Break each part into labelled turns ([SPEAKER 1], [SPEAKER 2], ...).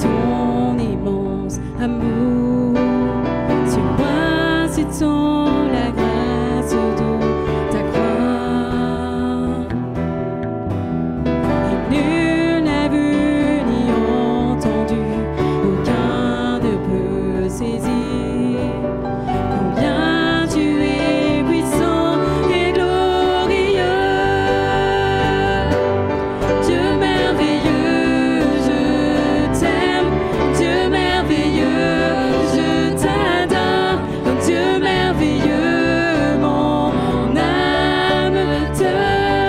[SPEAKER 1] ton immense amour. Sur moi, c'est ton la grâce de ta croix. Et nul n'a vu ni entendu, aucun ne peut saisir combien tu es puissant et glorieux. Dieu merveilleux, je t'aime. Dieu merveilleux, je t'adore. Dieu merveilleux, mon âme te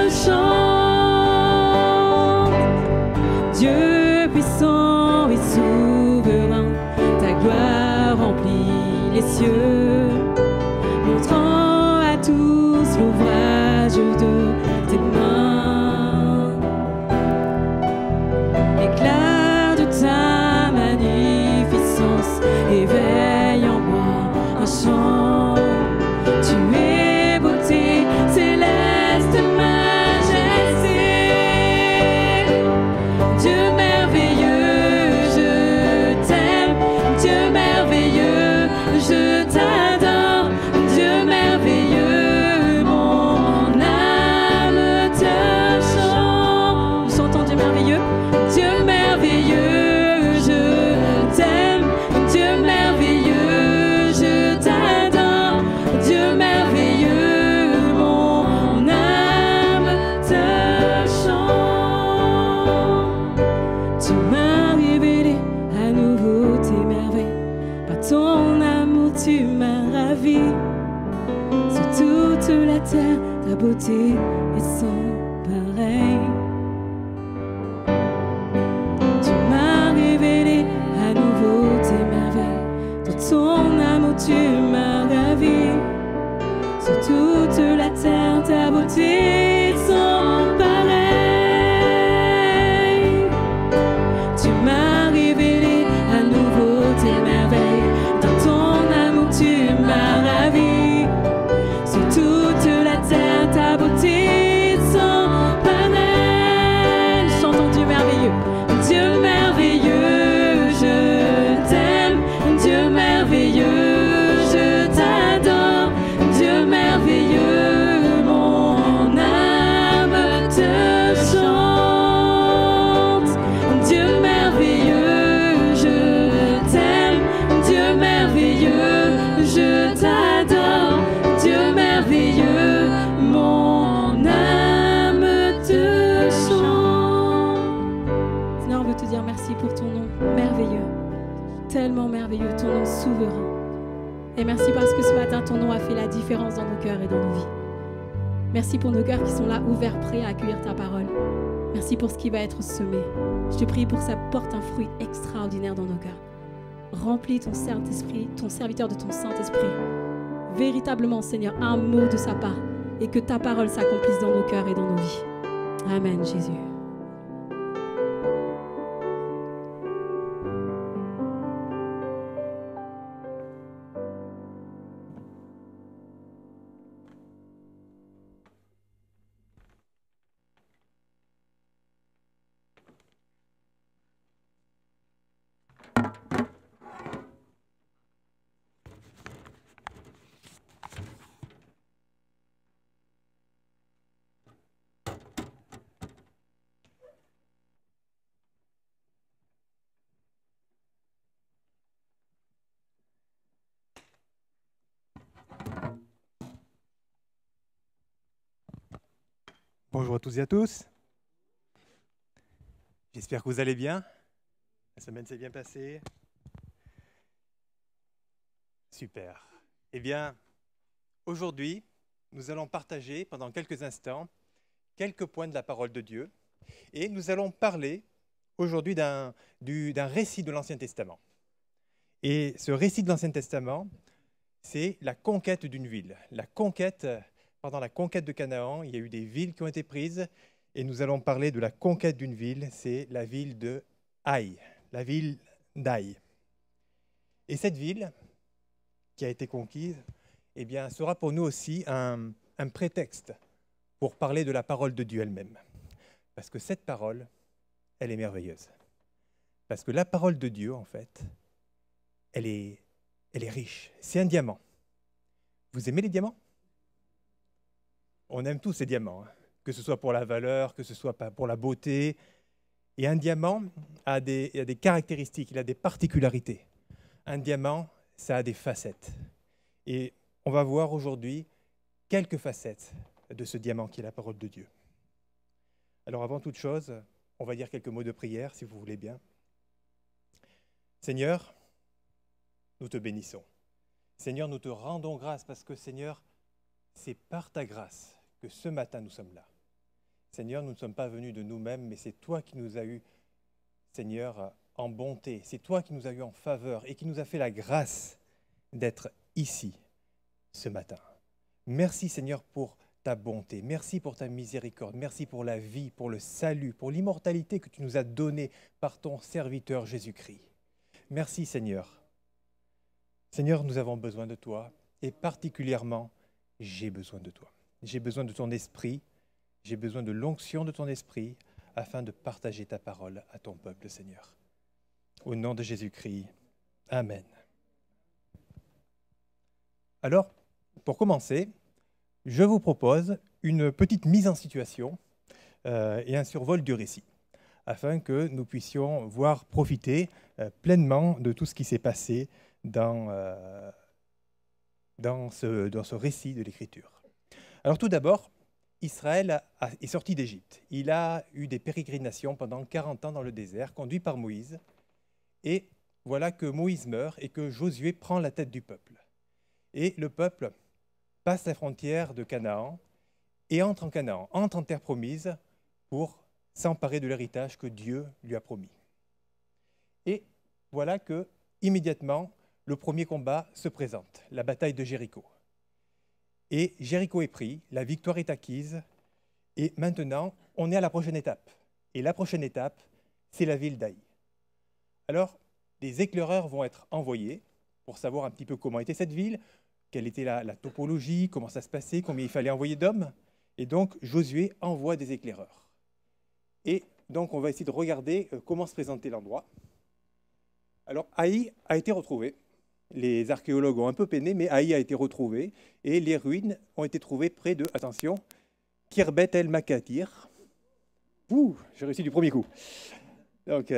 [SPEAKER 1] chante. Dieu puissant et souverain, ta gloire remplit les cieux, montrant à tous l'ouvrage de tes mains. L'éclat de ta magnificence éveille en moi un chant. Tu es beauté, céleste majesté. Dieu merveilleux, je t'aime. Dieu merveilleux, je t'adore. Dieu merveilleux, mon âme te chante. Nous chantons Dieu merveilleux. Dieu merveilleux, je t'aime. Dieu merveilleux, je t'adore. Dieu merveilleux, mon âme te chante. Tu m'as révélé à nouveau tes merveilles. Par ton amour, tu m'as ravi. Sur toute la terre, ta beauté est sans pareil. Tu m'as révélé à nouveau tes merveilles. Dans ton amour, tu m'as ravi. Sur toute la terre, ta beauté est sans pareil. Tu m'as révélé à nouveau tes merveilles. Dans ton amour, tu m'as ravi. Sur toute la terre, ta beauté est sans pareil. Chantons Dieu merveilleux. Dieu merveilleux, je t'aime. Dieu merveilleux, je t'adore. Dieu merveilleux, mon âme te chante. Dieu merveilleux, je t'aime. Dieu merveilleux, je t'adore. Dieu merveilleux, mon âme te chante. Seigneur, on veut te dire merci pour ton nom merveilleux, tellement merveilleux, ton nom souverain. Et merci parce que ce matin, ton nom a fait la différence dans nos cœurs et dans nos vies. Merci pour nos cœurs qui sont là, ouverts, prêts à accueillir ta parole. Merci pour ce qui va être semé. Je te prie pour que ça porte un fruit extraordinaire dans nos cœurs. Remplis ton Saint-Esprit, ton serviteur de ton Saint-Esprit. Véritablement, Seigneur, un mot de sa part et que ta parole s'accomplisse dans nos cœurs et dans nos vies. Amen, Jésus.
[SPEAKER 2] Bonjour à tous et à tous. J'espère que vous allez bien. La semaine s'est bien passée. Super. Eh bien, aujourd'hui, nous allons partager pendant quelques instants quelques points de la parole de Dieu et nous allons parler aujourd'hui d'un récit de l'Ancien Testament. Et ce récit de l'Ancien Testament, c'est la conquête d'une ville. Pendant la conquête de Canaan, il y a eu des villes qui ont été prises et nous allons parler de la conquête d'une ville, c'est la ville de Haï, la ville d'Haï. Et cette ville qui a été conquise, eh bien, sera pour nous aussi un prétexte pour parler de la parole de Dieu elle-même. Parce que cette parole, elle est merveilleuse. Parce que la parole de Dieu, en fait, elle est riche. C'est un diamant. Vous aimez les diamants? On aime tous ces diamants, hein. Que ce soit pour la valeur, que ce soit pour la beauté. Et un diamant a des caractéristiques, il a des particularités. Un diamant, ça a des facettes. Et on va voir aujourd'hui quelques facettes de ce diamant qui est la parole de Dieu. Alors avant toute chose, on va dire quelques mots de prière, si vous voulez bien. Seigneur, nous te bénissons. Seigneur, nous te rendons grâce parce que, Seigneur, c'est par ta grâce que ce matin nous sommes là. Seigneur, nous ne sommes pas venus de nous-mêmes, mais c'est toi qui nous as eu, Seigneur, en bonté. C'est toi qui nous as eu en faveur et qui nous a fait la grâce d'être ici ce matin. Merci, Seigneur, pour ta bonté. Merci pour ta miséricorde. Merci pour la vie, pour le salut, pour l'immortalité que tu nous as donnée par ton serviteur Jésus-Christ. Merci, Seigneur. Seigneur, nous avons besoin de toi et particulièrement, j'ai besoin de toi. J'ai besoin de ton esprit. J'ai besoin de l'onction de ton esprit afin de partager ta parole à ton peuple, Seigneur. Au nom de Jésus-Christ, Amen. Alors, pour commencer, je vous propose une petite mise en situation et un survol du récit, afin que nous puissions profiter pleinement de tout ce qui s'est passé dans ce récit de l'Écriture. Alors tout d'abord, Israël est sorti d'Égypte. Il a eu des pérégrinations pendant 40 ans dans le désert, conduit par Moïse. Et voilà que Moïse meurt et que Josué prend la tête du peuple. Et le peuple passe la frontière de Canaan et entre en Canaan, entre en terre promise pour s'emparer de l'héritage que Dieu lui a promis. Et voilà que, immédiatement, le premier combat se présente, la bataille de Jéricho. Et Jéricho est pris, la victoire est acquise, et maintenant, on est à la prochaine étape. Et la prochaine étape, c'est la ville d'Aï. Alors, des éclaireurs vont être envoyés pour savoir un petit peu comment était cette ville, quelle était la topologie, comment ça se passait, combien il fallait envoyer d'hommes. Et donc, Josué envoie des éclaireurs. Et donc, on va essayer de regarder comment se présentait l'endroit. Alors, Aï a été retrouvé. Les archéologues ont un peu peiné, mais Aï a été retrouvé et les ruines ont été trouvées près de, attention, Khirbet el-Makatir. Ouh, j'ai réussi du premier coup. Donc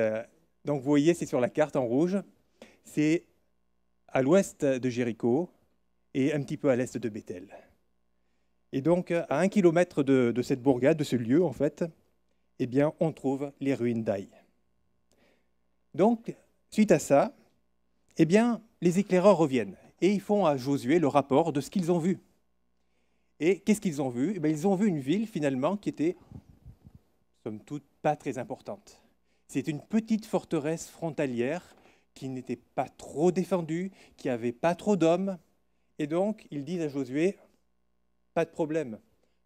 [SPEAKER 2] vous voyez, c'est sur la carte en rouge. C'est à l'ouest de Jéricho et un petit peu à l'est de Bethel. Et donc, à 1 kilomètre de cette bourgade, de ce lieu, en fait, eh bien, on trouve les ruines d'Aï. Donc, suite à ça, eh bien, les éclaireurs reviennent et ils font à Josué le rapport de ce qu'ils ont vu. Et qu'est-ce qu'ils ont vu? Eh bien, ils ont vu une ville, finalement, qui était, somme toute, pas très importante. C'est une petite forteresse frontalière qui n'était pas trop défendue, qui n'avait pas trop d'hommes. Et donc, ils disent à Josué, pas de problème,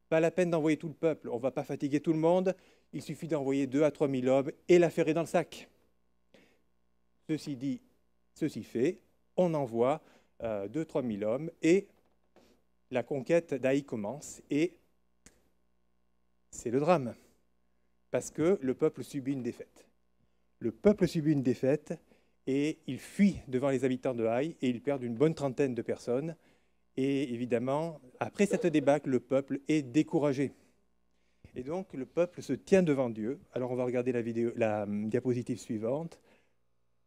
[SPEAKER 2] pas la peine d'envoyer tout le peuple, on ne va pas fatiguer tout le monde, il suffit d'envoyer 2 à 3 000 hommes et l'affaire est dans le sac. Ceci dit, ceci fait, on envoie 2 à 3 000 hommes et la conquête d'Aï commence et c'est le drame parce que le peuple subit une défaite. Le peuple subit une défaite et il fuit devant les habitants de Aï et il perd une bonne trentaine de personnes. Et évidemment, après cette débâcle, le peuple est découragé. Et donc, le peuple se tient devant Dieu. Alors, on va regarder la diapositive suivante.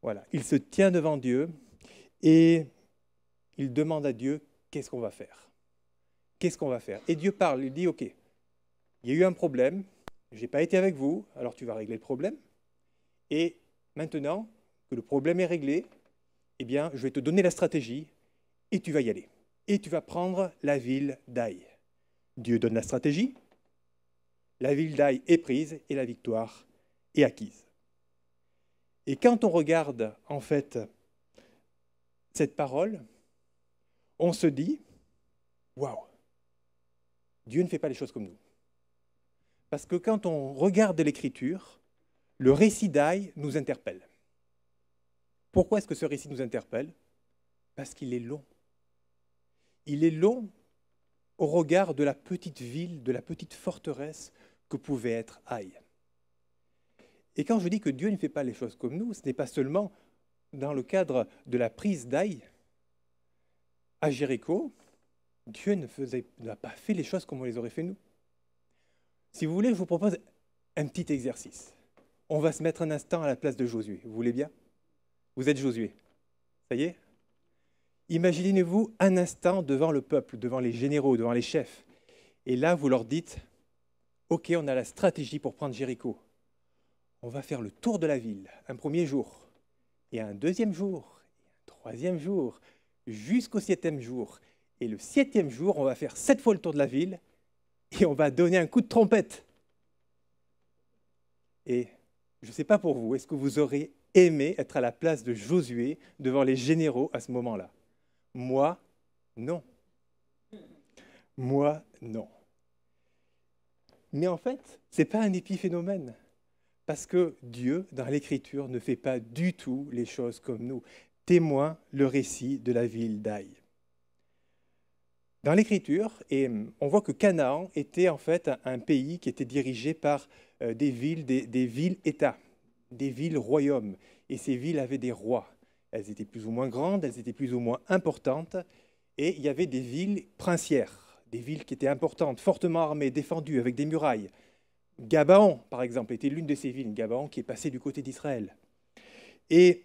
[SPEAKER 2] Voilà, il se tient devant Dieu et il demande à Dieu, qu'est-ce qu'on va faire? Qu'est-ce qu'on va faire? Et Dieu parle, il dit, ok, il y a eu un problème, je n'ai pas été avec vous, alors tu vas régler le problème. Et maintenant que le problème est réglé, eh bien, je vais te donner la stratégie et tu vas y aller. Et tu vas prendre la ville d'Aï. Dieu donne la stratégie, la ville d'Aï est prise et la victoire est acquise. Et quand on regarde, en fait, cette parole, on se dit, waouh, Dieu ne fait pas les choses comme nous. Parce que quand on regarde l'Écriture, le récit d'Aï nous interpelle. Pourquoi est-ce que ce récit nous interpelle? Parce qu'il est long. Il est long au regard de la petite ville, de la petite forteresse que pouvait être Aï. Et quand je dis que Dieu ne fait pas les choses comme nous, ce n'est pas seulement dans le cadre de la prise d'Aï à Jéricho. Dieu n'a pas fait les choses comme on les aurait fait nous. Si vous voulez, je vous propose un petit exercice. On va se mettre un instant à la place de Josué. Vous voulez bien? Vous êtes Josué. Ça y est? Imaginez-vous un instant devant le peuple, devant les généraux, devant les chefs. Et là, vous leur dites, OK, on a la stratégie pour prendre Jéricho. On va faire le tour de la ville un premier jour, et un deuxième jour, et un troisième jour, jusqu'au 7e jour. Et le 7e jour, on va faire 7 fois le tour de la ville, et on va donner un coup de trompette. Et je ne sais pas pour vous, est-ce que vous aurez aimé être à la place de Josué devant les généraux à ce moment-là? Moi, non. Moi, non. Mais en fait, ce n'est pas un épiphénomène. Parce que Dieu, dans l'Écriture, ne fait pas du tout les choses comme nous. Témoin le récit de la ville d'Aï. Dans l'Écriture, et on voit que Canaan était en fait un pays qui était dirigé par des villes-États, des villes-royaumes. Et ces villes avaient des rois. Elles étaient plus ou moins grandes, elles étaient plus ou moins importantes. Et il y avait des villes princières, des villes qui étaient importantes, fortement armées, défendues, avec des murailles. Gabaon, par exemple, était l'une de ces villes, Gabaon, qui est passée du côté d'Israël. Et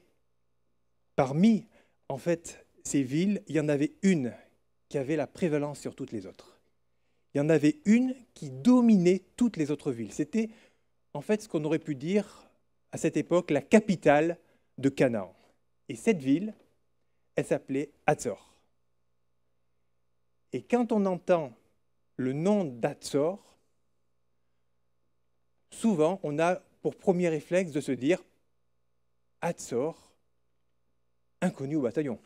[SPEAKER 2] parmi, en fait, ces villes, il y en avait une qui avait la prévalence sur toutes les autres. Il y en avait une qui dominait toutes les autres villes. C'était, en fait, ce qu'on aurait pu dire, à cette époque, la capitale de Canaan. Et cette ville, elle s'appelait Hatzor. Et quand on entend le nom d'Hatzor, souvent, on a pour premier réflexe de se dire Hatzor, inconnu au bataillon.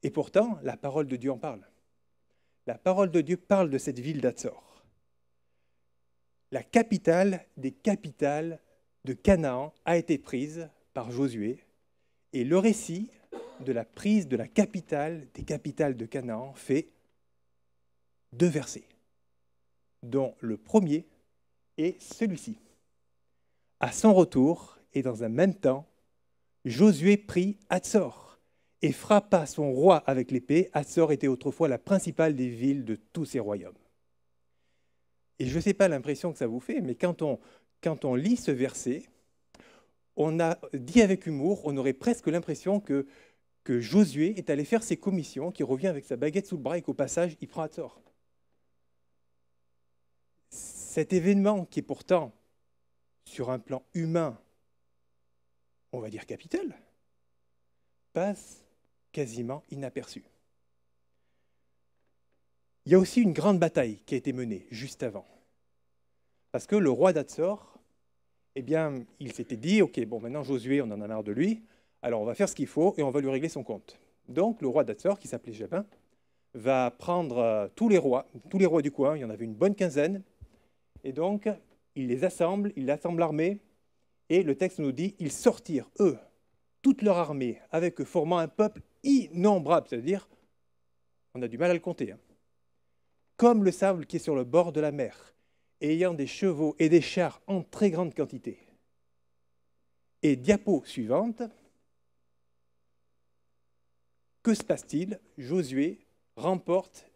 [SPEAKER 2] Et pourtant, la parole de Dieu en parle. La parole de Dieu parle de cette ville d'Hatzor. La capitale des capitales de Canaan a été prise par Josué. Et le récit de la prise de la capitale des capitales de Canaan fait 2 versets, dont le premier est celui-ci. À son retour, et dans un même temps, Josué prit Hatzor et frappa son roi avec l'épée. Hatzor était autrefois la principale des villes de tous ces royaumes. Et je ne sais pas l'impression que ça vous fait, mais quand on lit ce verset, on a dit avec humour, on aurait presque l'impression que Josué est allé faire ses commissions, qu'il revient avec sa baguette sous le bras et qu'au passage, il prend Hatzor. Cet événement qui est pourtant, sur un plan humain, on va dire capital, passe quasiment inaperçu. Il y a aussi une grande bataille qui a été menée juste avant. Parce que le roi d'Hatzor, eh bien, il s'était dit, ok, bon, maintenant Josué, on en a marre de lui, alors on va faire ce qu'il faut et on va lui régler son compte. Donc le roi d'Hatzor, qui s'appelait Jabin, va prendre tous les rois du coin, il y en avait une bonne quinzaine, et donc il les assemble, il assemble l'armée, et le texte nous dit, ils sortirent, eux, toute leur armée, avec eux, formant un peuple innombrable, c'est-à-dire, on a du mal à le compter, hein, comme le sable qui est sur le bord de la mer, ayant des chevaux et des chars en très grande quantité. Et diapo suivante, que se passe-t-il? Josué remporte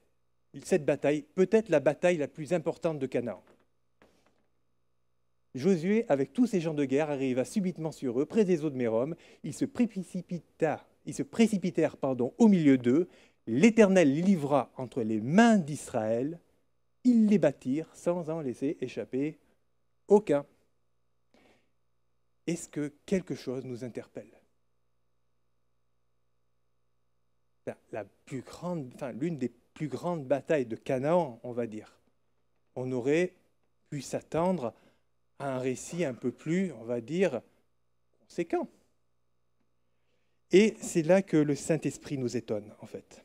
[SPEAKER 2] cette bataille, peut-être la bataille la plus importante de Canaan. Josué, avec tous ces gens de guerre, arriva subitement sur eux, près des eaux de Mérom. Ils se précipitèrent au milieu d'eux. L'Éternel les livra entre les mains d'Israël. Ils les battirent sans en laisser échapper aucun. Est-ce que quelque chose nous interpelle? L'une des plus grandes batailles de Canaan, on va dire. On aurait pu s'attendre à un récit un peu plus, on va dire, conséquent. Et c'est là que le Saint-Esprit nous étonne, en fait.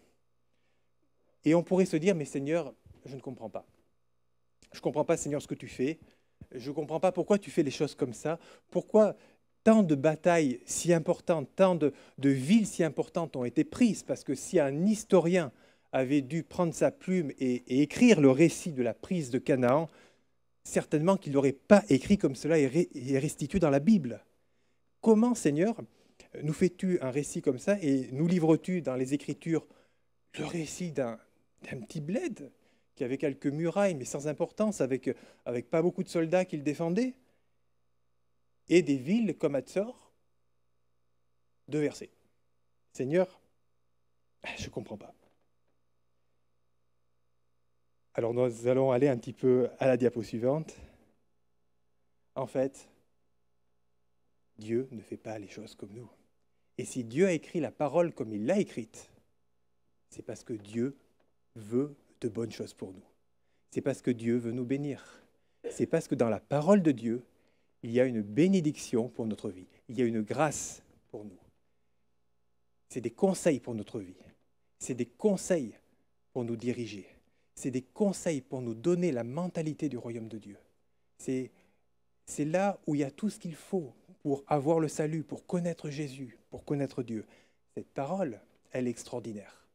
[SPEAKER 2] Et on pourrait se dire, mais Seigneur, je ne comprends pas. Je ne comprends pas, Seigneur, ce que tu fais. Je ne comprends pas pourquoi tu fais les choses comme ça. Pourquoi tant de batailles si importantes, tant de villes si importantes ont été prises. Parce que si un historien avait dû prendre sa plume et écrire le récit de la prise de Canaan, certainement qu'il n'aurait pas écrit comme cela et restitué dans la Bible. Comment, Seigneur, nous fais-tu un récit comme ça et nous livres-tu dans les Écritures le récit d'un petit bled qui avait quelques murailles, mais sans importance, avec pas beaucoup de soldats qui le défendaient, et des villes comme Hatzor? 2 versets. Seigneur, je ne comprends pas. Alors nous allons aller un petit peu à la diapo suivante. En fait, Dieu ne fait pas les choses comme nous. Et si Dieu a écrit la parole comme il l'a écrite, c'est parce que Dieu veut de bonnes choses pour nous. C'est parce que Dieu veut nous bénir. C'est parce que dans la parole de Dieu, il y a une bénédiction pour notre vie. Il y a une grâce pour nous. C'est des conseils pour notre vie. C'est des conseils pour nous diriger. C'est des conseils pour nous donner la mentalité du royaume de Dieu. C'est là où il y a tout ce qu'il faut pour avoir le salut, pour connaître Jésus, pour connaître Dieu. Cette parole, elle est extraordinaire.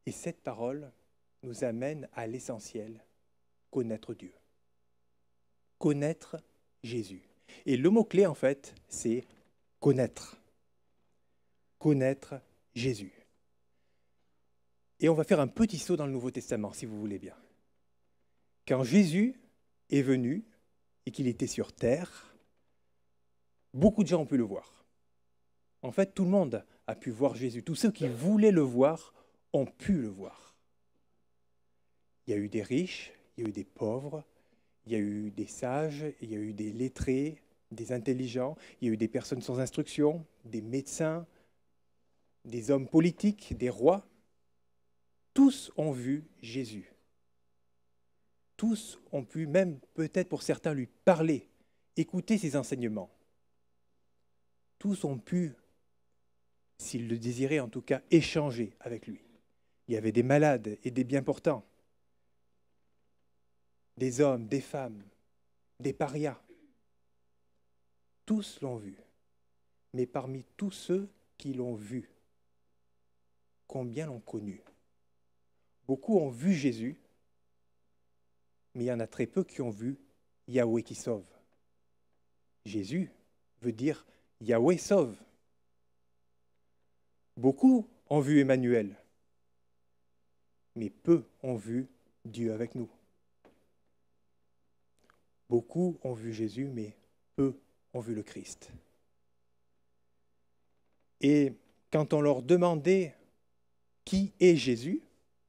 [SPEAKER 2] Et cette parole nous amène à l'essentiel, connaître Dieu. Connaître Jésus. Et le mot-clé, en fait, c'est connaître. Connaître Jésus. Et on va faire un petit saut dans le Nouveau Testament, si vous voulez bien. Quand Jésus est venu et qu'il était sur terre, beaucoup de gens ont pu le voir. En fait, tout le monde a pu voir Jésus. Tous ceux qui voulaient le voir ont pu le voir. Il y a eu des riches, il y a eu des pauvres, il y a eu des sages, il y a eu des lettrés, des intelligents, il y a eu des personnes sans instruction, des médecins, des hommes politiques, des rois. Tous ont vu Jésus. Tous ont pu, même peut-être pour certains, lui parler, écouter ses enseignements. Tous ont pu, s'ils le désiraient en tout cas, échanger avec lui. Il y avait des malades et des bien portants, des hommes, des femmes, des parias. Tous l'ont vu. Mais parmi tous ceux qui l'ont vu, combien l'ont connu? Beaucoup ont vu Jésus, mais il y en a très peu qui ont vu Yahweh qui sauve. Jésus veut dire Yahweh sauve. Beaucoup ont vu Emmanuel, mais peu ont vu Dieu avec nous. Beaucoup ont vu Jésus, mais peu ont vu le Christ. Et quand on leur demandait qui est Jésus,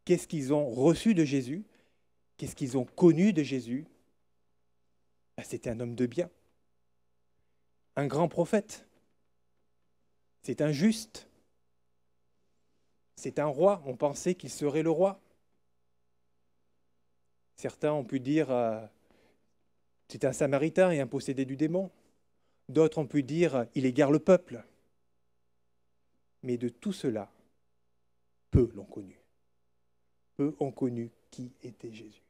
[SPEAKER 2] qu'est-ce qu'ils ont reçu de Jésus, qu'est-ce qu'ils ont connu de Jésus, c'était un homme de bien, un grand prophète, c'est un juste, c'est un roi, on pensait qu'il serait le roi. Certains ont pu dire c'est un samaritain et un possédé du démon. D'autres ont pu dire il égare le peuple. Mais de tout cela, peu l'ont connu. Peu ont connu qui était Jésus.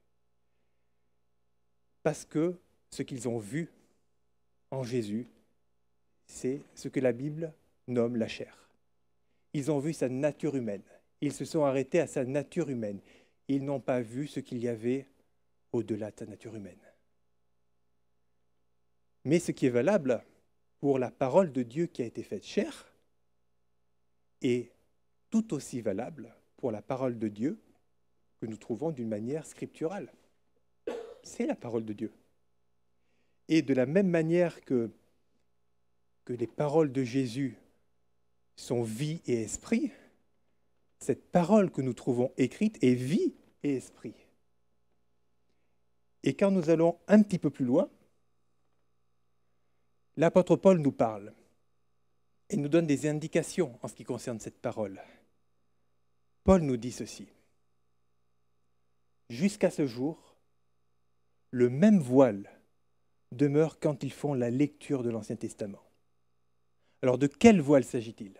[SPEAKER 2] Parce que ce qu'ils ont vu en Jésus, c'est ce que la Bible nomme la chair. Ils ont vu sa nature humaine. Ils se sont arrêtés à sa nature humaine. Ils n'ont pas vu ce qu'il y avait au-delà de sa nature humaine. Mais ce qui est valable pour la parole de Dieu qui a été faite chair est tout aussi valable pour la parole de Dieu que nous trouvons d'une manière scripturale. C'est la parole de Dieu. Et de la même manière que les paroles de Jésus sont vie et esprit, cette parole que nous trouvons écrite est vie et esprit. Et quand nous allons un petit peu plus loin, l'apôtre Paul nous parle et nous donne des indications en ce qui concerne cette parole. Paul nous dit ceci. Jusqu'à ce jour, le même voile demeure quand ils font la lecture de l'Ancien Testament. Alors de quel voile s'agit-il?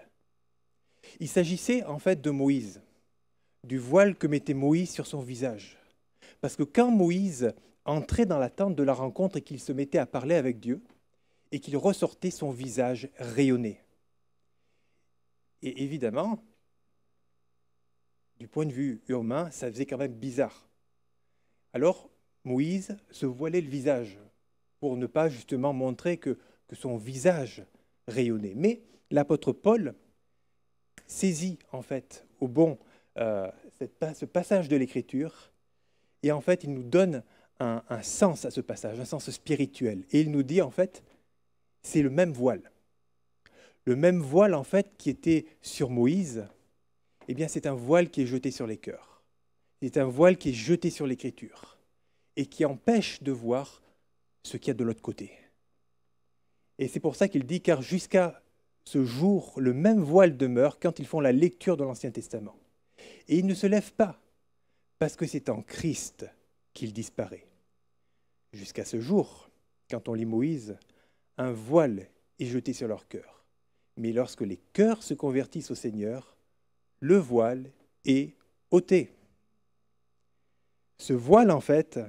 [SPEAKER 2] Il s'agissait en fait de Moïse, du voile que mettait Moïse sur son visage. Parce que quand Moïse entrait dans la tente de la rencontre et qu'il se mettait à parler avec Dieu, et qu'il ressortait son visage rayonné. Et évidemment, du point de vue humain, ça faisait quand même bizarre. Alors Moïse se voilait le visage pour ne pas justement montrer que son visage rayonnait. Mais l'apôtre Paul saisit en fait au bon ce passage de l'Écriture et en fait il nous donne un sens à ce passage, un sens spirituel. Et il nous dit en fait, c'est le même voile. Le même voile en fait qui était sur Moïse, eh bien c'est un voile qui est jeté sur les cœurs. C'est un voile qui est jeté sur l'Écriture et qui empêche de voir ce qu'il y a de l'autre côté. Et c'est pour ça qu'il dit, car jusqu'à ce jour, le même voile demeure quand ils font la lecture de l'Ancien Testament. Et il ne se lève pas, parce que c'est en Christ qu'il disparaît. Jusqu'à ce jour, quand on lit Moïse, un voile est jeté sur leur cœur. Mais lorsque les cœurs se convertissent au Seigneur, le voile est ôté. Ce voile, en fait,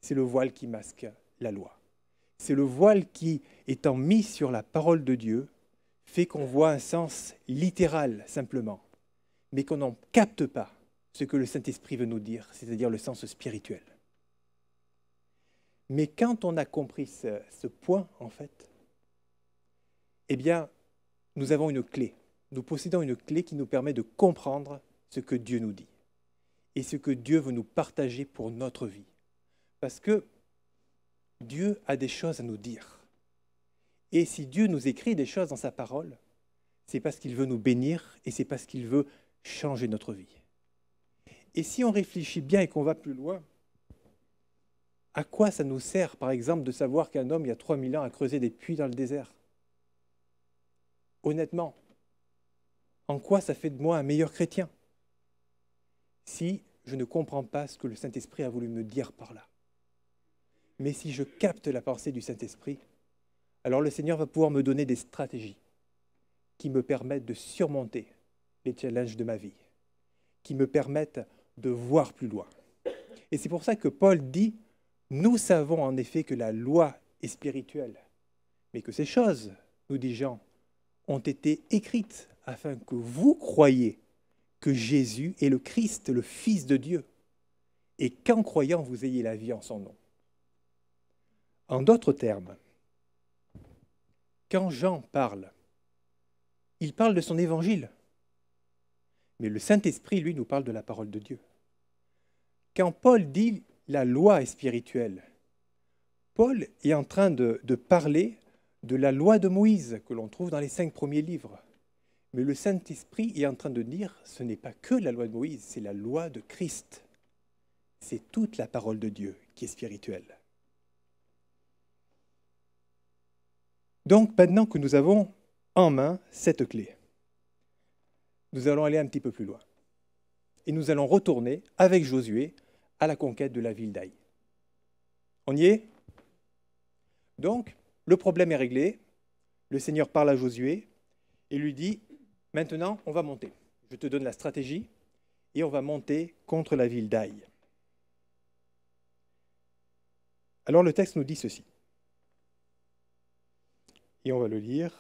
[SPEAKER 2] c'est le voile qui masque la loi. C'est le voile qui, étant mis sur la parole de Dieu, fait qu'on voit un sens littéral simplement, mais qu'on n'en capte pas ce que le Saint-Esprit veut nous dire, c'est-à-dire le sens spirituel. Mais quand on a compris ce point, en fait, eh bien, nous avons une clé. Nous possédons une clé qui nous permet de comprendre ce que Dieu nous dit et ce que Dieu veut nous partager pour notre vie. Parce que Dieu a des choses à nous dire. Et si Dieu nous écrit des choses dans sa parole, c'est parce qu'il veut nous bénir et c'est parce qu'il veut changer notre vie. Et si on réfléchit bien et qu'on va plus loin, à quoi ça nous sert, par exemple, de savoir qu'un homme, il y a 3000 ans, a creusé des puits dans le désert? Honnêtement, en quoi ça fait de moi un meilleur chrétien si je ne comprends pas ce que le Saint-Esprit a voulu me dire par là? Mais si je capte la pensée du Saint-Esprit, alors le Seigneur va pouvoir me donner des stratégies qui me permettent de surmonter les challenges de ma vie, qui me permettent de voir plus loin. Et c'est pour ça que Paul dit, nous savons en effet que la loi est spirituelle, mais que ces choses, nous dit Jean, ont été écrites afin que vous croyiez que Jésus est le Christ, le Fils de Dieu, et qu'en croyant, vous ayez la vie en son nom. En d'autres termes, quand Jean parle, il parle de son évangile, mais le Saint-Esprit, lui, nous parle de la parole de Dieu. Quand Paul dit « la loi est spirituelle », Paul est en train de parler de la loi de Moïse que l'on trouve dans les 5 premiers livres. Mais le Saint-Esprit est en train de dire, ce n'est pas que la loi de Moïse, c'est la loi de Christ. C'est toute la parole de Dieu qui est spirituelle. Donc, maintenant que nous avons en main cette clé, nous allons aller un petit peu plus loin. Et nous allons retourner avec Josué à la conquête de la ville d'Aï. On y est? Donc, le problème est réglé. Le Seigneur parle à Josué et lui dit, maintenant, on va monter. Je te donne la stratégie et on va monter contre la ville d'Aï. Alors, le texte nous dit ceci. Et on va le lire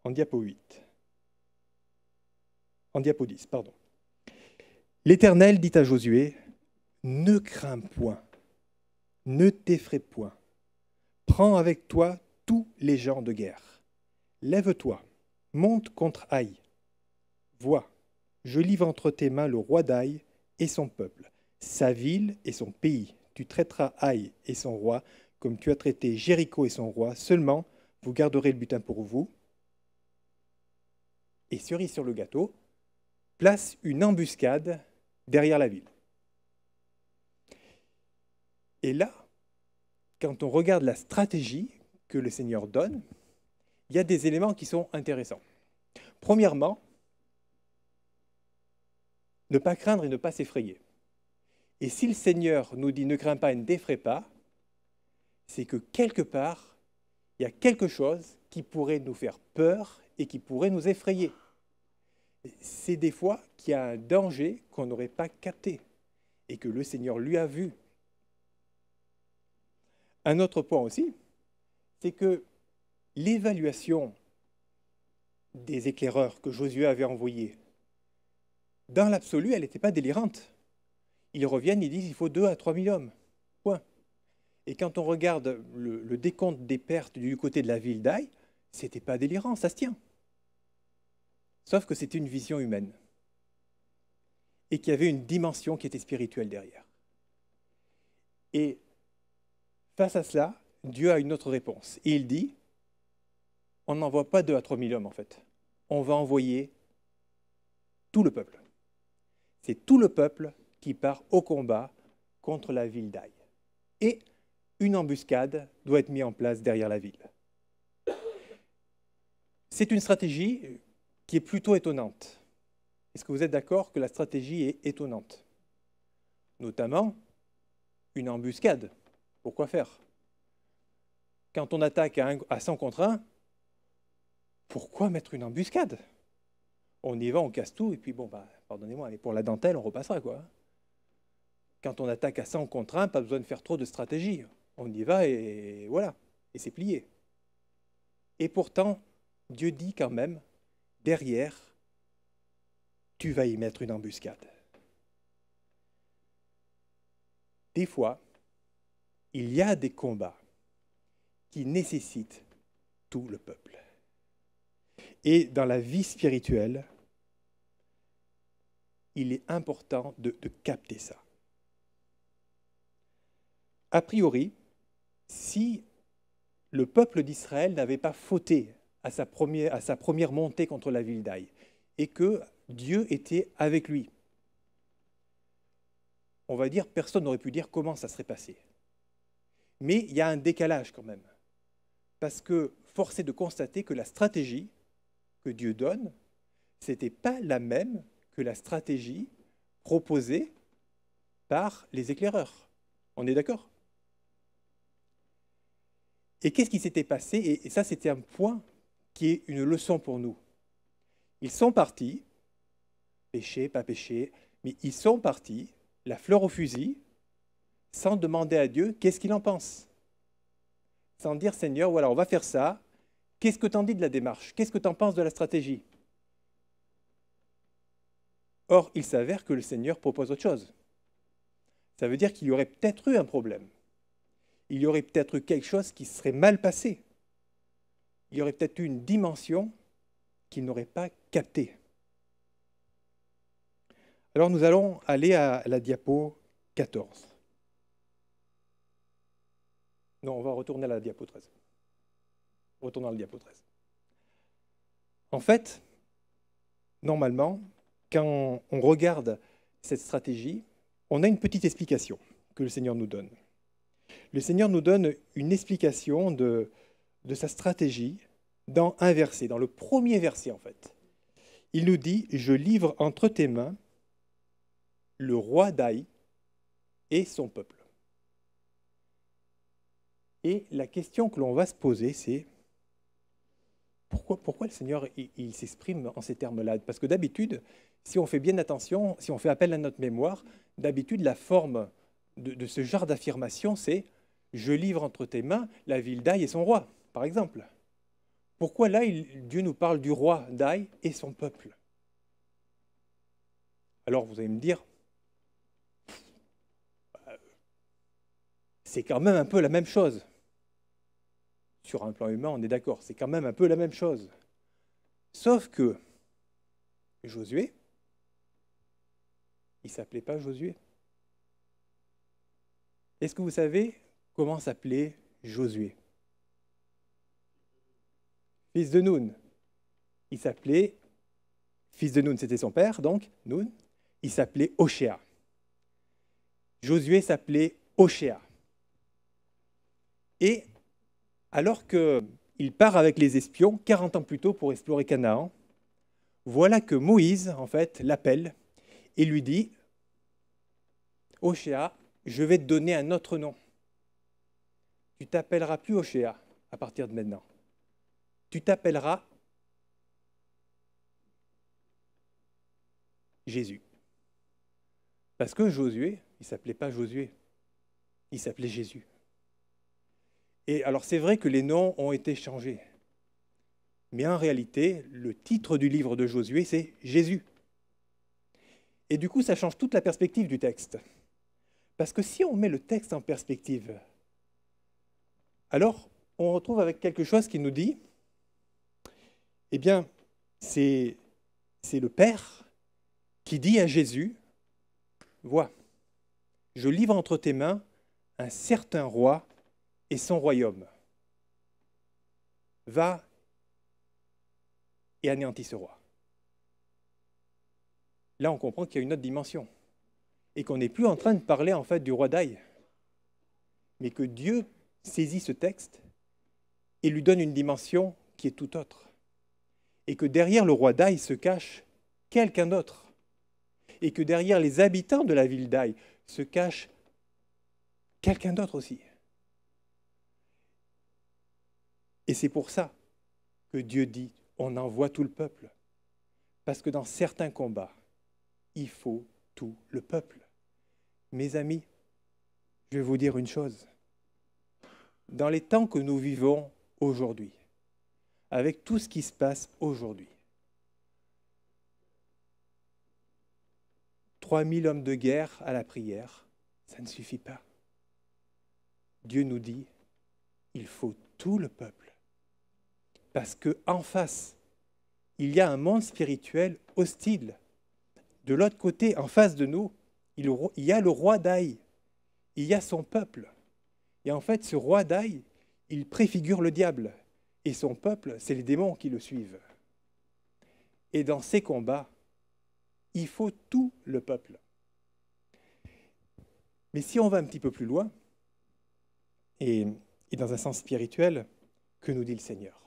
[SPEAKER 2] en diapo 8. En diapo 10, pardon. L'Éternel dit à Josué, ne crains point, ne t'effraie point. Prends avec toi tous les gens de guerre. Lève-toi, monte contre Aï. Vois, je livre entre tes mains le roi d'Aï et son peuple, sa ville et son pays. Tu traiteras Aï et son roi comme tu as traité Jéricho et son roi. Seulement, vous garderez le butin pour vous. Et cerise sur le gâteau, place une embuscade derrière la ville. Et là, quand on regarde la stratégie que le Seigneur donne, il y a des éléments qui sont intéressants. Premièrement, ne pas craindre et ne pas s'effrayer. Et si le Seigneur nous dit « ne crains pas et ne t'effraie pas », c'est que quelque part, il y a quelque chose qui pourrait nous faire peur et qui pourrait nous effrayer. C'est des fois qu'il y a un danger qu'on n'aurait pas capté et que le Seigneur lui a vu. Un autre point aussi, c'est que l'évaluation des éclaireurs que Josué avait envoyés, dans l'absolu, elle n'était pas délirante. ils reviennent, ils disent il faut 2 à 3 000 hommes. Point. Et quand on regarde le décompte des pertes du côté de la ville d'Aï, c'était pas délirant, ça se tient. Sauf que c'était une vision humaine. Et qu'il y avait une dimension qui était spirituelle derrière. Et face à cela, Dieu a une autre réponse. Et il dit, on n'envoie pas 2 à 3 000 hommes en fait. On va envoyer tout le peuple. C'est tout le peuple qui part au combat contre la ville d'Aï. Et une embuscade doit être mise en place derrière la ville. C'est une stratégie qui est plutôt étonnante. Est-ce que vous êtes d'accord que la stratégie est étonnante? Notamment, une embuscade. Pourquoi faire? Quand on attaque à 100 contre 1, pourquoi mettre une embuscade? On y va, on casse tout, et puis bon, pardonnez-moi, mais pour la dentelle, on repassera, quoi. Quand on attaque à 100 contre 1, pas besoin de faire trop de stratégie. On y va et voilà, et c'est plié. Et pourtant, Dieu dit quand même, derrière, tu vas y mettre une embuscade. Des fois, il y a des combats qui nécessitent tout le peuple. Et dans la vie spirituelle, il est important de capter ça. A priori, si le peuple d'Israël n'avait pas fauté à sa première montée contre la ville d'Aï, et que Dieu était avec lui, on va dire, personne n'aurait pu dire comment ça serait passé. Mais il y a un décalage quand même, parce que force est de constater que la stratégie que Dieu donne, ce n'était pas la même que la stratégie proposée par les éclaireurs. On est d'accord? Et qu'est-ce qui s'était passé? Et ça, c'était un point qui est une leçon pour nous. Ils sont partis, péché, pas péché, mais ils sont partis, la fleur au fusil, sans demander à Dieu qu'est-ce qu'il en pense. Sans dire, Seigneur, voilà, on va faire ça. Qu'est-ce que tu en dis de la démarche? Qu'est-ce que tu en penses de la stratégie? Or, il s'avère que le Seigneur propose autre chose. Ça veut dire qu'il y aurait peut-être eu un problème. Il y aurait peut-être eu quelque chose qui serait mal passé. Il y aurait peut-être eu une dimension qu'il n'aurait pas captée. Alors nous allons aller à la diapo 14. Non, on va retourner à la diapo 13. Retournons à la diapo 13. En fait, normalement, quand on regarde cette stratégie, on a une petite explication que le Seigneur nous donne. Le Seigneur nous donne une explication de sa stratégie dans un verset, dans le premier verset en fait. Il nous dit « Je livre entre tes mains le roi d'Aï et son peuple ». Et la question que l'on va se poser, c'est pourquoi le Seigneur il s'exprime en ces termes-là? Parce que d'habitude, si on fait bien attention, si on fait appel à notre mémoire, d'habitude la forme de ce genre d'affirmation, c'est « Je livre entre tes mains la ville d'Aï et son roi », par exemple. Pourquoi là, Dieu nous parle du roi d'Aï et son peuple? Alors vous allez me dire, c'est quand même un peu la même chose. Sur un plan humain, on est d'accord, c'est quand même un peu la même chose. Sauf que Josué, il ne s'appelait pas Josué. Est-ce que vous savez comment s'appelait Josué? Fils de Nun. Il s'appelait, fils de Nun, c'était son père, donc, Nun. Il s'appelait Oshéa. Josué s'appelait Oshéa. Et alors qu'il part avec les espions, 40 ans plus tôt, pour explorer Canaan, voilà que Moïse, en fait, l'appelle et lui dit « Oshéa, je vais te donner un autre nom. Tu t'appelleras plus Oshéa à partir de maintenant. Tu t'appelleras Jésus. » Parce que Josué, il ne s'appelait pas Josué, il s'appelait Jésus. Et alors c'est vrai que les noms ont été changés. Mais en réalité, le titre du livre de Josué, c'est Jésus. Et du coup, ça change toute la perspective du texte. Parce que si on met le texte en perspective, alors on retrouve avec quelque chose qui nous dit, eh bien, c'est le Père qui dit à Jésus, « Vois, je livre entre tes mains un certain roi et son royaume. Va et anéantis ce roi. » Là, on comprend qu'il y a une autre dimension et qu'on n'est plus en train de parler en fait du roi d'Aï, mais que Dieu saisit ce texte et lui donne une dimension qui est tout autre. Et que derrière le roi d'Aï se cache quelqu'un d'autre. Et que derrière les habitants de la ville d'Aï se cache quelqu'un d'autre aussi. Et c'est pour ça que Dieu dit, on envoie tout le peuple. Parce que dans certains combats, il faut tout le peuple. Mes amis, je vais vous dire une chose. Dans les temps que nous vivons aujourd'hui, avec tout ce qui se passe aujourd'hui, 3000 hommes de guerre à la prière, ça ne suffit pas. Dieu nous dit, il faut tout le peuple. Parce qu'en face, il y a un monde spirituel hostile. De l'autre côté, en face de nous, il y a le roi d'Aï. Il y a son peuple. Et en fait, ce roi d'Aï, il préfigure le diable. Et son peuple, c'est les démons qui le suivent. Et dans ces combats, il faut tout le peuple. Mais si on va un petit peu plus loin, et dans un sens spirituel, que nous dit le Seigneur?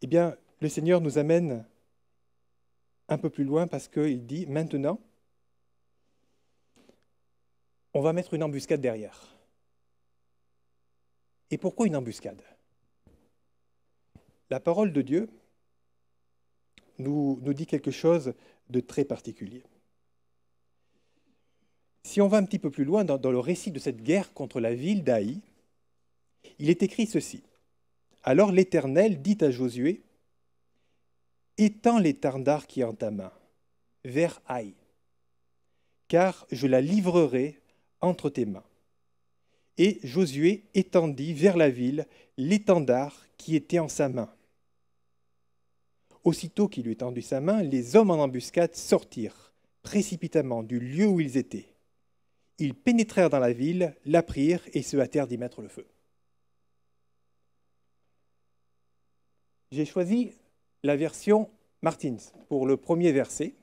[SPEAKER 2] Eh bien, le Seigneur nous amène un peu plus loin parce qu'il dit, maintenant, on va mettre une embuscade derrière. Et pourquoi une embuscade? La parole de Dieu nous dit quelque chose de très particulier. Si on va un petit peu plus loin dans le récit de cette guerre contre la ville d'Aï, il est écrit ceci. Alors l'Éternel dit à Josué, « Étends l'étendard qui est en ta main, vers Aï, car je la livrerai entre tes mains. » Et Josué étendit vers la ville l'étendard qui était en sa main. Aussitôt qu'il eut tendu sa main, les hommes en embuscade sortirent précipitamment du lieu où ils étaient. Ils pénétrèrent dans la ville, la prirent et se hâtèrent d'y mettre le feu. J'ai choisi la version Martins pour le premier verset,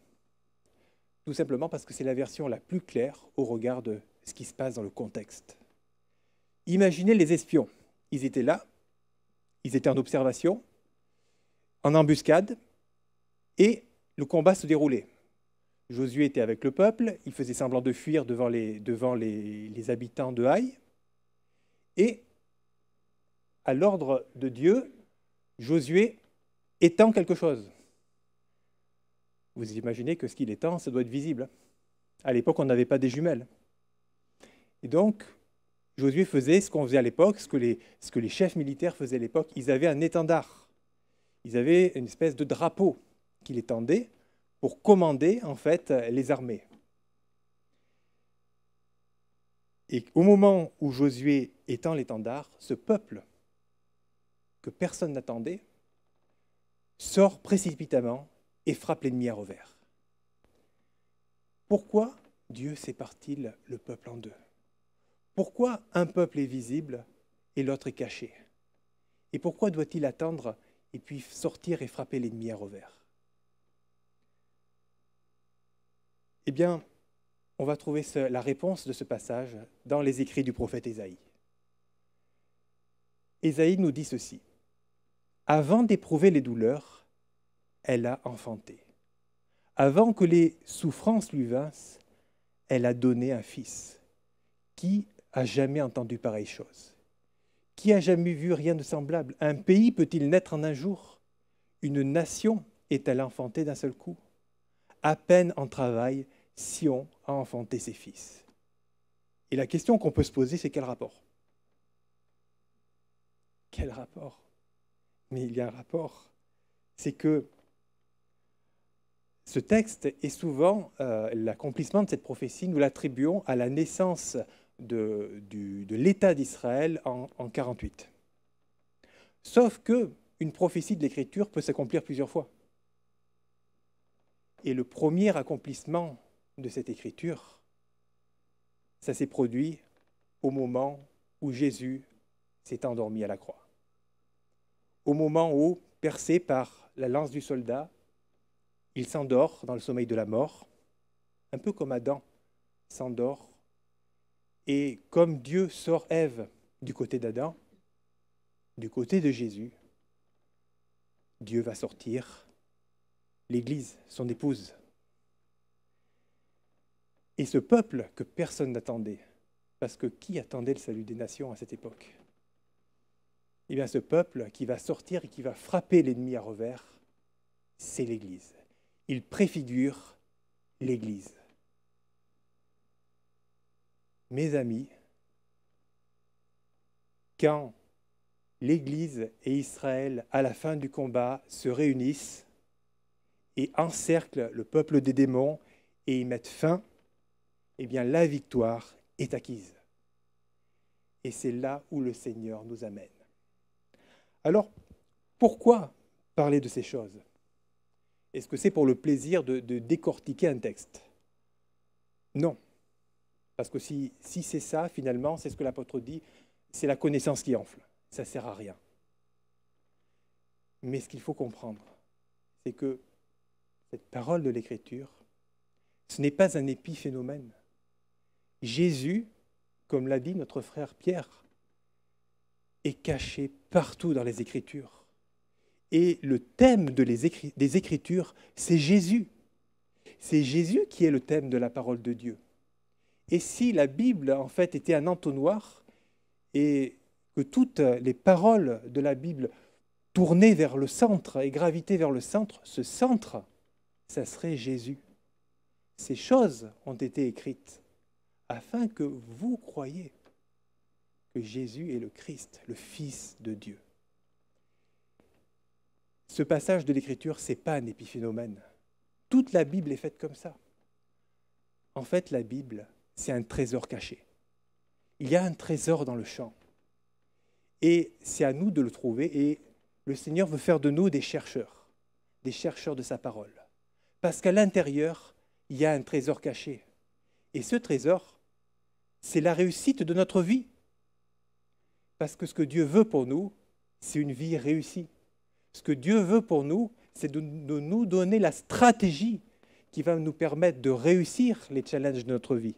[SPEAKER 2] tout simplement parce que c'est la version la plus claire au regard de ce qui se passe dans le contexte. Imaginez les espions. Ils étaient là, ils étaient en observation, en embuscade, et le combat se déroulait. Josué était avec le peuple, il faisait semblant de fuir devant les habitants de Haï, et à l'ordre de Dieu, Josué étend quelque chose. Vous imaginez que ce qu'il étend, ça doit être visible. À l'époque, on n'avait pas des jumelles. Et donc, Josué faisait ce qu'on faisait à l'époque, ce que les chefs militaires faisaient à l'époque. Ils avaient un étendard. Ils avaient une espèce de drapeau qu'il étendait pour commander en fait les armées. Et au moment où Josué étend l'étendard, ce peuple que personne n'attendait sort précipitamment et frappe l'ennemi à revers. Pourquoi Dieu sépare-t-il le peuple en deux? Pourquoi un peuple est visible et l'autre est caché? Et pourquoi doit-il attendre et puis sortir et frapper l'ennemi à revers? Eh bien, on va trouver la réponse de ce passage dans les écrits du prophète Ésaïe. Ésaïe nous dit ceci. « Avant d'éprouver les douleurs, elle a enfanté. Avant que les souffrances lui vinssent, elle a donné un fils. Qui a jamais entendu pareille chose? Qui a jamais vu rien de semblable? Un pays peut-il naître en un jour? Une nation est-elle enfantée d'un seul coup? À peine en travail, Sion a enfanté ses fils. » Et la question qu'on peut se poser, c'est quel rapport? Quel rapport? Mais il y a un rapport. C'est que ce texte est souvent, l'accomplissement de cette prophétie, nous l'attribuons à la naissance de l'État d'Israël en 48. Sauf qu'une prophétie de l'Écriture peut s'accomplir plusieurs fois. Et le premier accomplissement de cette Écriture, ça s'est produit au moment où Jésus s'est endormi à la croix. Au moment où, percé par la lance du soldat, il s'endort dans le sommeil de la mort, un peu comme Adam s'endort. Et comme Dieu sort Ève du côté d'Adam, du côté de Jésus, Dieu va sortir l'Église, son épouse. Et ce peuple que personne n'attendait, parce que qui attendait le salut des nations à cette époque? Eh bien, ce peuple qui va sortir et qui va frapper l'ennemi à revers, c'est l'Église. Il préfigure l'Église. Mes amis, quand l'Église et Israël, à la fin du combat, se réunissent et encerclent le peuple des démons et y mettent fin, eh bien, la victoire est acquise. Et c'est là où le Seigneur nous amène. Alors, pourquoi parler de ces choses? Est-ce que c'est pour le plaisir de décortiquer un texte? Non. Parce que si c'est ça, finalement, c'est ce que l'apôtre dit, c'est la connaissance qui enfle. Ça ne sert à rien. Mais ce qu'il faut comprendre, c'est que cette parole de l'Écriture, ce n'est pas un épiphénomène. Jésus, comme l'a dit notre frère Pierre, est caché partout dans les Écritures. Et le thème des Écritures, c'est Jésus. C'est Jésus qui est le thème de la parole de Dieu. Et si la Bible, en fait, était un entonnoir et que toutes les paroles de la Bible tournaient vers le centre et gravitaient vers le centre, ce centre, ça serait Jésus. Ces choses ont été écrites afin que vous croyiez que Jésus est le Christ, le Fils de Dieu. Ce passage de l'Écriture, ce n'est pas un épiphénomène. Toute la Bible est faite comme ça. En fait, la Bible, c'est un trésor caché. Il y a un trésor dans le champ. Et c'est à nous de le trouver. Et le Seigneur veut faire de nous des chercheurs de sa parole. Parce qu'à l'intérieur, il y a un trésor caché. Et ce trésor, c'est la réussite de notre vie. Parce que ce que Dieu veut pour nous, c'est une vie réussie. Ce que Dieu veut pour nous, c'est de nous donner la stratégie qui va nous permettre de réussir les challenges de notre vie.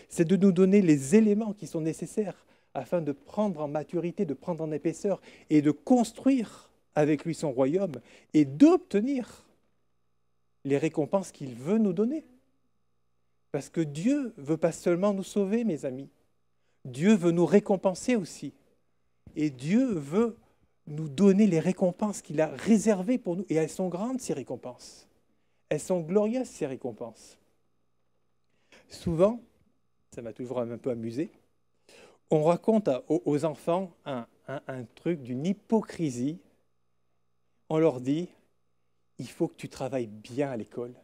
[SPEAKER 2] C'est de nous donner les éléments qui sont nécessaires afin de prendre en maturité, de prendre en épaisseur et de construire avec lui son royaume et d'obtenir les récompenses qu'il veut nous donner. Parce que Dieu ne veut pas seulement nous sauver, mes amis. Dieu veut nous récompenser aussi. Et Dieu veut nous donner les récompenses qu'il a réservées pour nous. Et elles sont grandes, ces récompenses. Elles sont glorieuses, ces récompenses. Souvent, ça m'a toujours un peu amusé, on raconte aux enfants un truc d'une hypocrisie. On leur dit, il faut que tu travailles bien à l'école,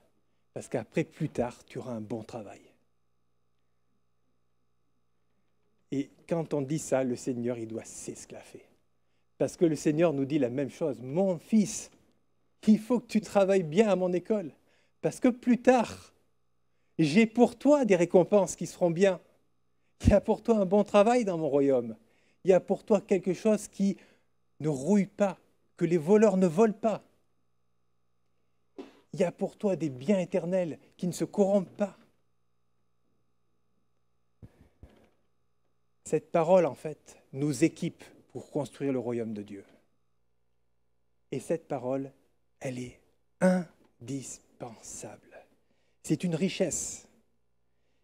[SPEAKER 2] parce qu'après, plus tard, tu auras un bon travail. Et quand on dit ça, le Seigneur, il doit s'esclaffer. Parce que le Seigneur nous dit la même chose. Mon fils, il faut que tu travailles bien à mon école. Parce que plus tard, j'ai pour toi des récompenses qui seront bien. Il y a pour toi un bon travail dans mon royaume. Il y a pour toi quelque chose qui ne rouille pas, que les voleurs ne volent pas. Il y a pour toi des biens éternels qui ne se corrompent pas. Cette parole, en fait, nous équipe pour construire le royaume de Dieu. Et cette parole, elle est indispensable. C'est une richesse.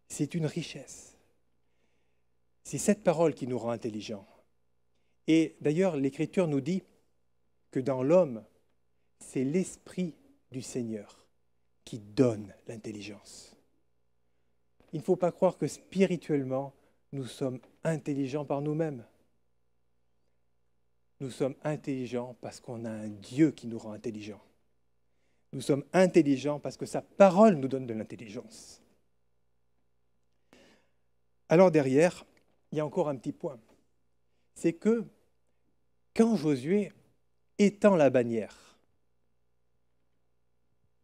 [SPEAKER 2] C'est une richesse. C'est cette parole qui nous rend intelligents. Et d'ailleurs, l'Écriture nous dit que dans l'homme, c'est l'Esprit du Seigneur qui donne l'intelligence. Il ne faut pas croire que spirituellement, nous sommes intelligents par nous-mêmes. Nous sommes intelligents parce qu'on a un Dieu qui nous rend intelligents. Nous sommes intelligents parce que sa parole nous donne de l'intelligence. Alors derrière, il y a encore un petit point. C'est que quand Josué étend la bannière,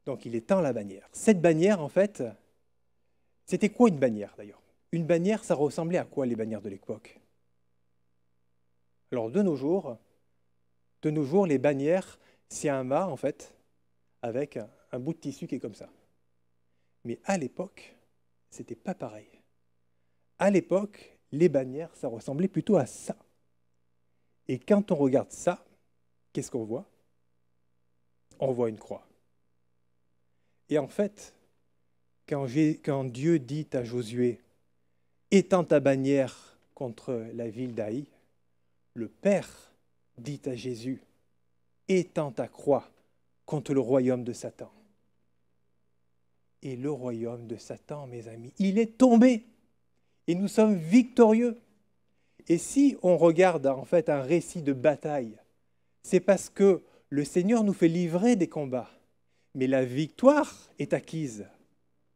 [SPEAKER 2] donc il étend la bannière. Cette bannière, en fait, c'était quoi une bannière d'ailleurs? Une bannière, ça ressemblait à quoi les bannières de l'époque? Alors de nos jours, les bannières, c'est un mât en fait, avec un bout de tissu qui est comme ça. Mais à l'époque, c'était pas pareil. À l'époque, les bannières, ça ressemblait plutôt à ça. Et quand on regarde ça, qu'est-ce qu'on voit? On voit une croix. Et en fait, quand Dieu dit à Josué, étends ta bannière contre la ville d'Aï, le Père dit à Jésus, étends ta croix contre le royaume de Satan. Et le royaume de Satan, mes amis, il est tombé. Et nous sommes victorieux. Et si on regarde en fait un récit de bataille, c'est parce que le Seigneur nous fait livrer des combats. Mais la victoire est acquise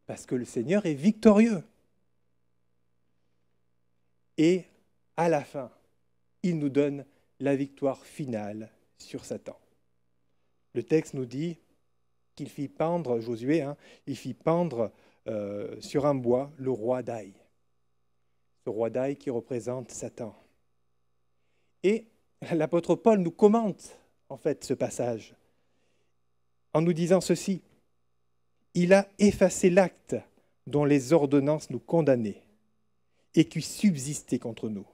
[SPEAKER 2] parce que le Seigneur est victorieux. Et à la fin, il nous donne la victoire finale sur Satan. Le texte nous dit qu'il fit pendre, Josué, il fit pendre sur un bois le roi d'Aï. Ce roi d'Aï qui représente Satan. Et l'apôtre Paul nous commente en fait ce passage en nous disant ceci. Il a effacé l'acte dont les ordonnances nous condamnaient et qui subsistait contre nous.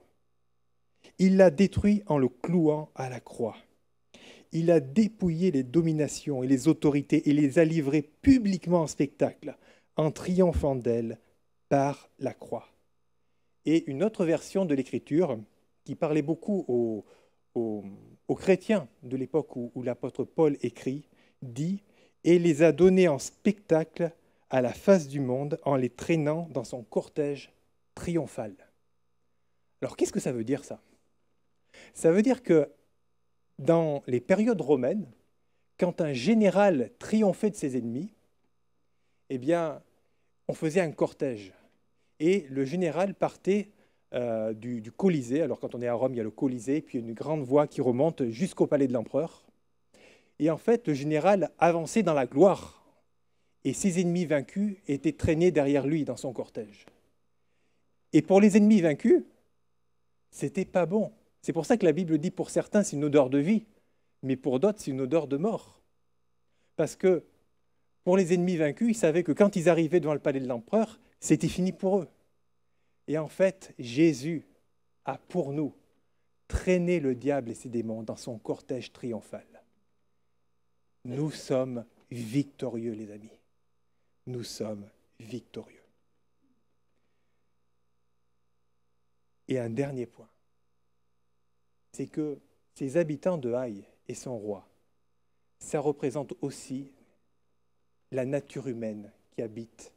[SPEAKER 2] Il l'a détruit en le clouant à la croix. Il a dépouillé les dominations et les autorités et les a livrées publiquement en spectacle, en triomphant d'elles par la croix. Et une autre version de l'Écriture, qui parlait beaucoup aux chrétiens de l'époque où l'apôtre Paul écrit, dit « Et les a donnés en spectacle à la face du monde en les traînant dans son cortège triomphal. » Alors qu'est-ce que ça veut dire ça? Ça veut dire que dans les périodes romaines, quand un général triomphait de ses ennemis, eh bien, on faisait un cortège. Et le général partait du Colisée. Alors quand on est à Rome, il y a le Colisée, puis une grande voie qui remonte jusqu'au palais de l'empereur. Et en fait, le général avançait dans la gloire. Et ses ennemis vaincus étaient traînés derrière lui dans son cortège. Et pour les ennemis vaincus, c'était pas bon. C'est pour ça que la Bible dit pour certains, c'est une odeur de vie, mais pour d'autres, c'est une odeur de mort. Parce que pour les ennemis vaincus, ils savaient que quand ils arrivaient devant le palais de l'empereur, c'était fini pour eux. Et en fait, Jésus a pour nous traîné le diable et ses démons dans son cortège triomphal. Nous sommes victorieux, les amis. Nous sommes victorieux. Et un dernier point, c'est que ces habitants de Haï et son roi, ça représente aussi la nature humaine qui habite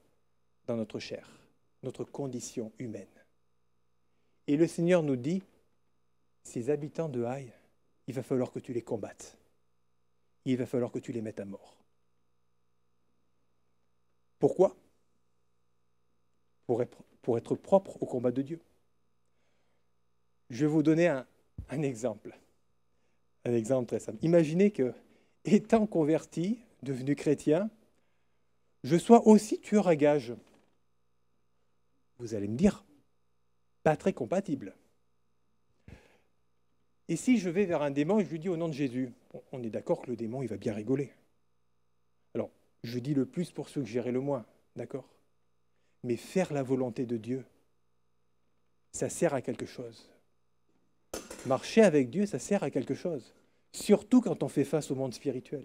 [SPEAKER 2] dans notre chair, notre condition humaine. Et le Seigneur nous dit, ces habitants de Haï, il va falloir que tu les combattes. Il va falloir que tu les mettes à mort. Pourquoi? Pour être propre au combat de Dieu. Je vais vous donner un exemple. Un exemple très simple. Imaginez que, étant converti, devenu chrétien, je sois aussi tueur à gages. Vous allez me dire, pas très compatible. Et si je vais vers un démon et je lui dis au nom de Jésus, on est d'accord que le démon, il va bien rigoler. Alors, je dis le plus pour suggérer le moins, d'accord? Mais faire la volonté de Dieu, ça sert à quelque chose. Marcher avec Dieu, ça sert à quelque chose. Surtout quand on fait face au monde spirituel.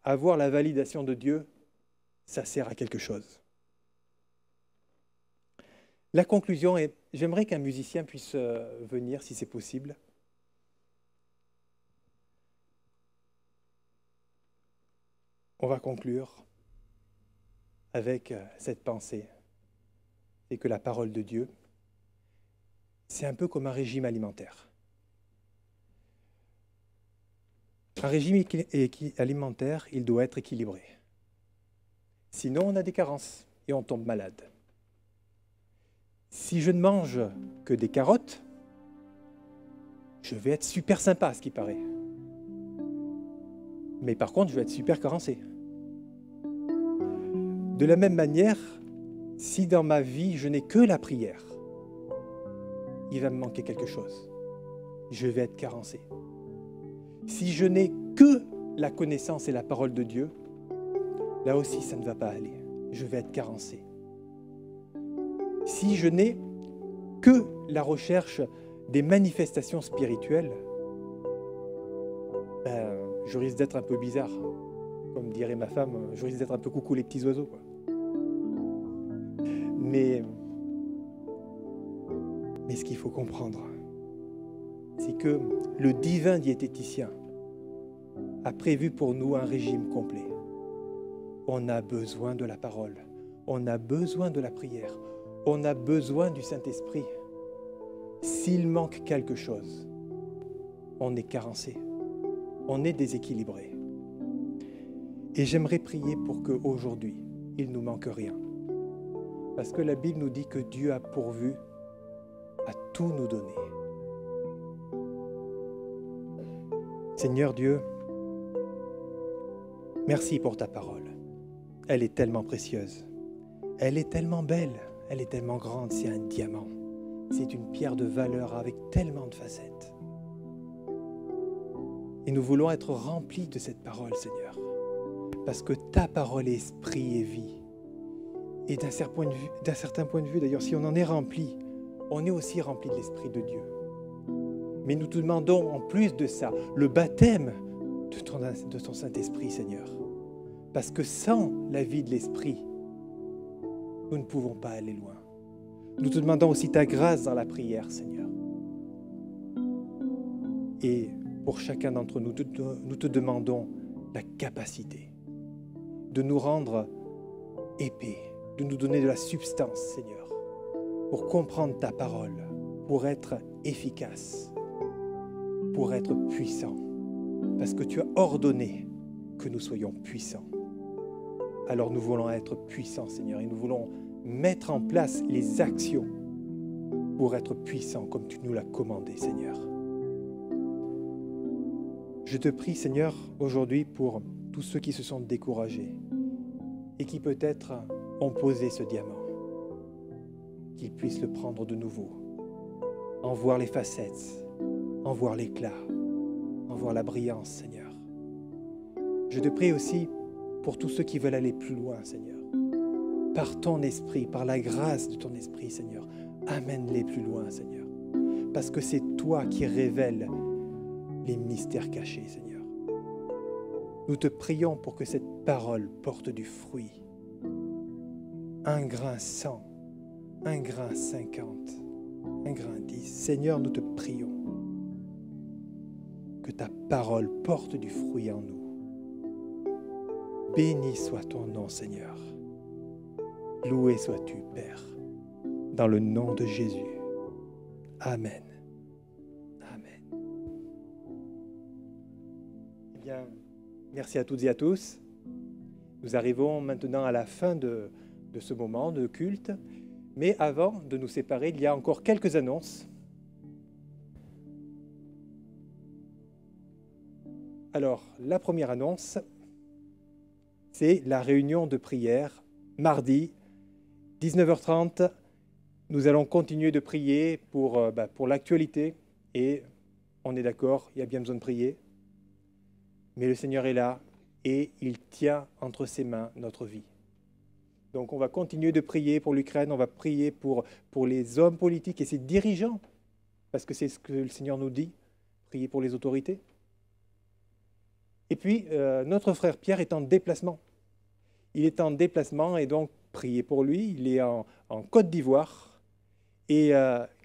[SPEAKER 2] Avoir la validation de Dieu, ça sert à quelque chose. La conclusion est, j'aimerais qu'un musicien puisse venir, si c'est possible. On va conclure avec cette pensée. C'est que la parole de Dieu, c'est un peu comme un régime alimentaire. Un régime alimentaire, il doit être équilibré. Sinon, on a des carences et on tombe malade. Si je ne mange que des carottes, je vais être super sympa, à ce qui paraît. Mais par contre, je vais être super carencé. De la même manière, si dans ma vie, je n'ai que la prière, il va me manquer quelque chose. Je vais être carencé. Si je n'ai que la connaissance et la parole de Dieu, là aussi, ça ne va pas aller. Je vais être carencé. Si je n'ai que la recherche des manifestations spirituelles, je risque d'être un peu bizarre. Comme dirait ma femme, je risque d'être un peu coucou les petits oiseaux, quoi. Mais ce qu'il faut comprendre, c'est que le divin diététicien a prévu pour nous un régime complet. On a besoin de la parole, on a besoin de la prière, on a besoin du Saint-Esprit. S'il manque quelque chose, on est carencé, on est déséquilibré. Et j'aimerais prier pour qu'aujourd'hui, il ne nous manque rien. Parce que la Bible nous dit que Dieu a pourvu à tout nous donner. Seigneur Dieu, merci pour ta parole. Elle est tellement précieuse. Elle est tellement belle. Elle est tellement grande. C'est un diamant. C'est une pierre de valeur avec tellement de facettes. Et nous voulons être remplis de cette parole, Seigneur. Parce que ta parole est esprit et vie. Et d'un certain point de vue, d'ailleurs, si on en est rempli, on est aussi rempli de l'Esprit de Dieu. Mais nous te demandons, en plus de ça, le baptême de ton Saint-Esprit, Seigneur. Parce que sans la vie de l'Esprit, nous ne pouvons pas aller loin. Nous te demandons aussi ta grâce dans la prière, Seigneur. Et pour chacun d'entre nous, nous te demandons la capacité de nous rendre épais, de nous donner de la substance, Seigneur, pour comprendre ta parole, pour être efficace, pour être puissant, parce que tu as ordonné que nous soyons puissants. Alors nous voulons être puissants, Seigneur, et nous voulons mettre en place les actions pour être puissants comme tu nous l'as commandé, Seigneur. Je te prie, Seigneur, aujourd'hui pour tous ceux qui se sont découragés et qui peut-être ont posé ce diamant, qu'ils puissent le prendre de nouveau, en voir les facettes, en voir l'éclat, en voir la brillance, Seigneur. Je te prie aussi pour tous ceux qui veulent aller plus loin, Seigneur. Par ton esprit, par la grâce de ton esprit, Seigneur, amène-les plus loin, Seigneur. Parce que c'est toi qui révèles les mystères cachés, Seigneur. Nous te prions pour que cette parole porte du fruit. 1 grain 100, 1 grain 50, 1 grain 10. Seigneur, nous te prions que ta parole porte du fruit en nous. Béni soit ton nom, Seigneur. Loué sois-tu, Père, dans le nom de Jésus. Amen. Amen. Eh bien, merci à toutes et à tous. Nous arrivons maintenant à la fin de ce moment de culte. Mais avant de nous séparer, il y a encore quelques annonces. Alors, la première annonce, c'est la réunion de prière mardi, 19h30. Nous allons continuer de prier pour l'actualité et on est d'accord, il y a bien besoin de prier. Mais le Seigneur est là et il tient entre ses mains notre vie. Donc on va continuer de prier pour l'Ukraine, on va prier pour les hommes politiques et ses dirigeants, parce que c'est ce que le Seigneur nous dit, prier pour les autorités. Et puis, notre frère Pierre est en déplacement. Il est en déplacement et donc priez pour lui. Il est en Côte d'Ivoire et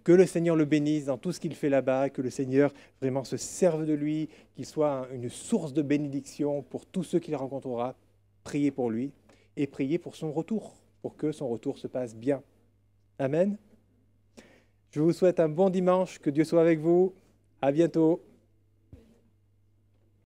[SPEAKER 2] que le Seigneur le bénisse dans tout ce qu'il fait là-bas, que le Seigneur vraiment se serve de lui, qu'il soit une source de bénédiction pour tous ceux qu'il rencontrera. Priez pour lui et priez pour son retour, pour que son retour se passe bien. Amen. Je vous souhaite un bon dimanche, que Dieu soit avec vous. À bientôt.